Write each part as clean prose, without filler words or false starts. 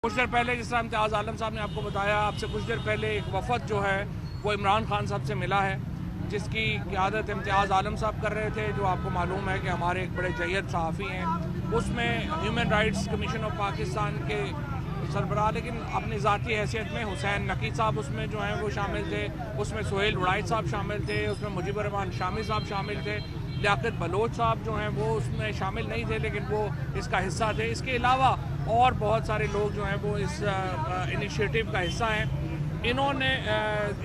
کچھ دیر پہلے جس طرح امتیاز عالم صاحب نے آپ کو بتایا، آپ سے کچھ دیر پہلے ایک وفد جو ہے وہ عمران خان صاحب سے ملا ہے، جس کی قیادت امتیاز عالم صاحب کر رہے تھے، جو آپ کو معلوم ہے کہ ہمارے ایک بڑے جید صحافی ہیں۔ اس میں human rights commission of Pakistan کے سربراہ، لیکن اپنی ذاتی حیثیت میں حسین نقی صاحب اس میں جو ہیں وہ شامل تھے، اس میں سہیل وڑائچ صاحب شامل تھے، اس میں مجیب الرحمان شامی صاحب شامل تھے، لیاقت بلوچ صاحب جو ہیں وہ اس میں شامل نہیں تھے لیکن وہ اس کا حصہ تھے۔ اس کے علاوہ اور بہت سارے لوگ جو ہیں وہ اس انیشیٹو کا حصہ ہیں۔ انہوں نے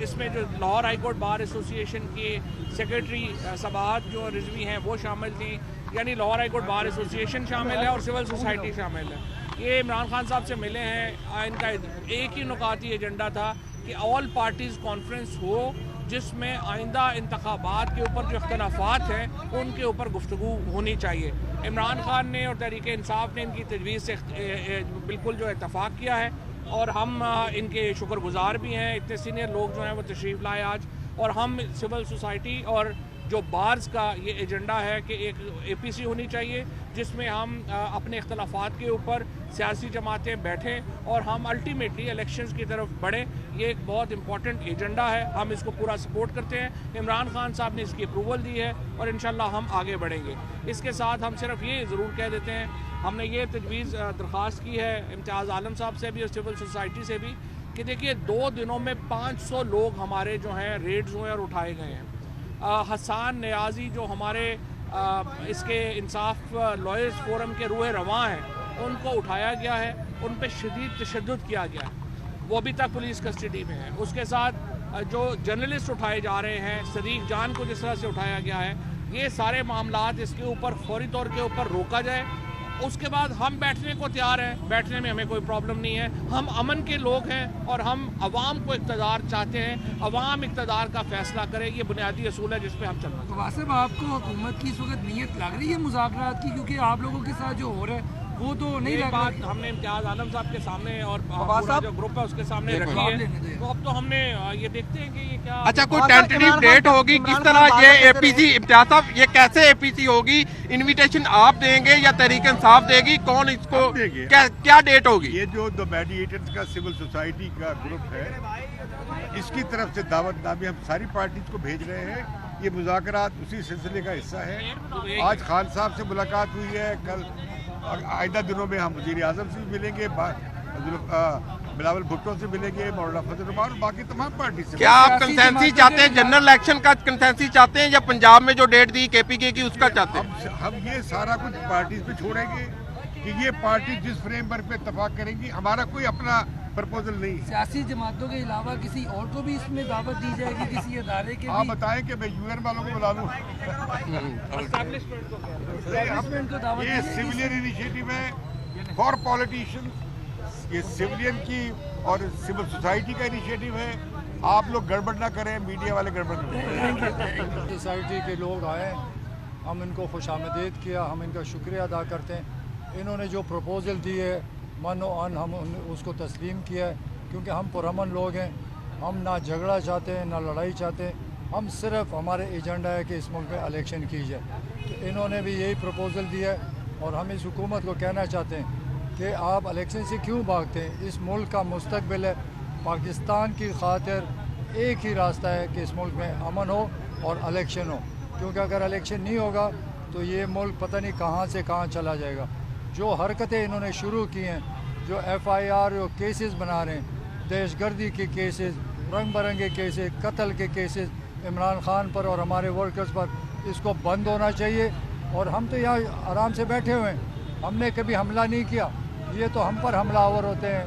اس میں جو لاہور ہائی کورٹ بار ایسوسی ایشن کی سیکرٹری صباحت جو رضوی ہیں وہ شامل تھیں، یعنی لاہور ہائی کورٹ بار ایسوسی ایشن شامل ہے اور سول سوسائٹی شامل ہے۔ یہ عمران خان صاحب سے ملے ہیں، ان کا ایک ہی نکاتی ایجنڈا تھا کہ آل پارٹیز کانفرنس ہو، جس میں آئندہ انتخابات کے اوپر جو اختلافات ہیں ان کے اوپر گفتگو ہونی چاہیے۔ عمران خان نے اور تحریک انصاف نے ان کی تجویز سے بالکل جو اتفاق کیا ہے، اور ہم ان کے شکر گزار بھی ہیں۔ اتنے سینئر لوگ جو ہیں وہ تشریف لائے آج، اور ہم سول سوسائٹی اور جو بارز کا یہ ایجنڈا ہے کہ ایک اے پی سی ہونی چاہیے، جس میں ہم اپنے اختلافات کے اوپر سیاسی جماعتیں بیٹھیں اور ہم الٹیمیٹلی الیکشنز کی طرف بڑھیں۔ یہ ایک بہت امپورٹنٹ ایجنڈا ہے، ہم اس کو پورا سپورٹ کرتے ہیں۔ عمران خان صاحب نے اس کی اپروول دی ہے اور انشاءاللہ ہم آگے بڑھیں گے۔ اس کے ساتھ ہم صرف یہ ضرور کہہ دیتے ہیں، ہم نے یہ تجویز درخواست کی ہے امتیاز عالم صاحب سے بھی اور سول سوسائٹی سے بھی کہ دیکھیے 2 دنوں میں 500 لوگ ہمارے جو ہیں ریڈز ہوئے اور اٹھائے گئے ہیں۔ حسان نیازی جو ہمارے اس کے انصاف لائرز فورم کے روح رواں ہیں، ان کو اٹھایا گیا ہے، ان پہ شدید تشدد کیا گیا ہے، وہ ابھی تک پولیس کسٹڈی میں ہیں۔ اس کے ساتھ جو جرنلسٹ اٹھائے جا رہے ہیں، صدیق جان کو جس طرح سے اٹھایا گیا ہے، یہ سارے معاملات اس کے اوپر فوری طور کے اوپر روکا جائے۔ اس کے بعد ہم بیٹھنے کو تیار ہیں، بیٹھنے میں ہمیں کوئی پرابلم نہیں ہے۔ ہم امن کے لوگ ہیں اور ہم عوام کو اقتدار چاہتے ہیں، عوام اقتدار کا فیصلہ کرے، یہ بنیادی اصول ہے جس پہ ہم چلنا چاہتے ہیں۔ واسف، آپ کو حکومت کی اس وقت نیت لگ رہی ہے مذاکرات کی؟ کیونکہ آپ لوگوں کے ساتھ جو ہو رہا ہے وہ تو نہیں لگ رہا۔ بات ہم نے امتیاز عالم صاحب کے سامنے اور پورا جو گروپ ہے اس کے سامنے رکھی ہے، تو اب تو ہم نے یہ دیکھتے ہیں کہ یہ کیا۔ اچھا، کوئی ٹینٹیو ڈیٹ ہوگی کس طرح یہ اے پی سی؟ امتیاز صاحب، یہ کیسے اے پی سی ہوگی؟ انویٹیشن آپ دیں گے یا تحریک انصاف دے گی؟ کون اس کو کیا ڈیٹ ہوگی؟ یہ جو دی میڈیٹرز کا سول سوسائٹی کا گروپ ہے، اس کی طرف سے دعوت نامے ہم ساری پارٹیز کو بھیج رہے ہیں۔ یہ مذاکرات اسی سلسلے کا حصہ ہے۔ آج خان صاحب سے ملاقات ہوئی ہے، کل آئندہ دنوں میں ہم وزیر اعظم سے بھی ملیں گے، بلاول بھٹو سے ملیں گے، مولانا فضل الرحمان اور باقی تمام پارٹی سے۔ کیا آپ کنسنسی چاہتے ہیں، جنرل الیکشن کا کنسنسی چاہتے ہیں، یا پنجاب میں جو ڈیٹ دی کے پی کے کی اس کا چاہتے ہیں؟ ہم یہ سارا کچھ پارٹیز پہ چھوڑیں گے کہ یہ پارٹی جس فریم ورک پہ اتفاق کریں گی، ہمارا کوئی اپنا پرپوزل نہیں ہے۔ سیاسی جماعتوں کے علاوہ کسی اور کو بھی اس میں دعوت دی جائے گی، کسی ادارے کے؟ آپ بتائیں کہ میں یو این والوں کو بلا لوں۔ یہ سویلین انیشیٹو ہے فار پولیٹیشین، یہ سویلین کی اور سول سوسائٹی کا انیشیٹو ہے۔ آپ لوگ گڑبڑ نہ کریں، میڈیا والے گڑبڑ نہ کریں۔ سوسائٹی کے لوگ آئے، ہم ان کو خوش آمدید کیا، ہم ان کا شکریہ ادا کرتے ہیں۔ انہوں نے جو پروپوزل دی ہے من و ان ہم اس کو تسلیم کیا ہے، کیونکہ ہم پرامن لوگ ہیں، ہم نہ جھگڑا چاہتے ہیں نہ لڑائی چاہتے ہیں، ہم صرف ہمارے ایجنڈا ہے کہ اس ملک میں الیکشن کی جائے۔ تو انہوں نے بھی یہی پروپوزل دیا ہے، اور ہم اس حکومت کو کہنا چاہتے ہیں کہ آپ الیکشن سے کیوں بھاگتے ہیں؟ اس ملک کا مستقبل ہے، پاکستان کی خاطر ایک ہی راستہ ہے کہ اس ملک میں امن ہو اور الیکشن ہو، کیونکہ اگر الیکشن نہیں ہوگا تو یہ ملک پتہ نہیں کہاں سے کہاں چلا جائے گا۔ جو حرکتیں انہوں نے شروع کی ہیں، جو ایف آئی آر جو کیسز بنا رہے ہیں، دہشت گردی کے کیسز، رنگ برنگے کیسز، قتل کے کیسز عمران خان پر اور ہمارے ورکرز پر، اس کو بند ہونا چاہیے۔ اور ہم تو یہاں آرام سے بیٹھے ہوئے ہیں، ہم نے کبھی حملہ نہیں کیا، یہ تو ہم پر حملہ آور ہوتے ہیں،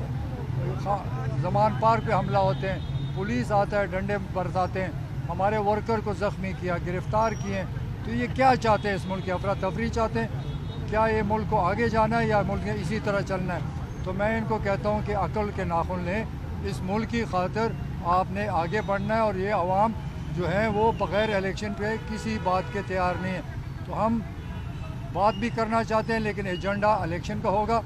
زمان پارک پہ حملہ ہوتے ہیں، پولیس آتا ہے، ڈنڈے برساتے ہیں، ہمارے ورکر کو زخمی کیا، گرفتار کیے ہیں۔ تو یہ کیا چاہتے ہیں؟ اس ملک کی افراتفری چاہتے ہیں؟ کیا یہ ملک کو آگے جانا ہے یا ملک میں اسی طرح چلنا ہے؟ تو میں ان کو کہتا ہوں کہ عقل کے ناخن لیں، اس ملک کی خاطر آپ نے آگے بڑھنا ہے، اور یہ عوام جو ہیں وہ بغیر الیکشن پہ کسی بات کے تیار نہیں ہیں۔ تو ہم بات بھی کرنا چاہتے ہیں لیکن ایجنڈا الیکشن کا ہوگا۔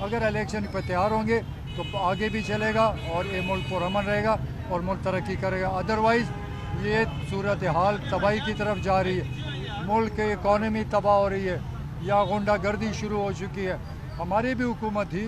اگر الیکشن پہ تیار ہوں گے تو آگے بھی چلے گا اور یہ ملک پرامن رہے گا اور ملک ترقی کرے گا۔ ادروائز یہ صورتحال تباہی کی طرف جا رہی ہے، ملک کی اکانومی تباہ ہو رہی ہے، یا غنڈہ گردی شروع ہو چکی ہے۔ ہماری بھی حکومت تھی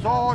100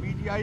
PTI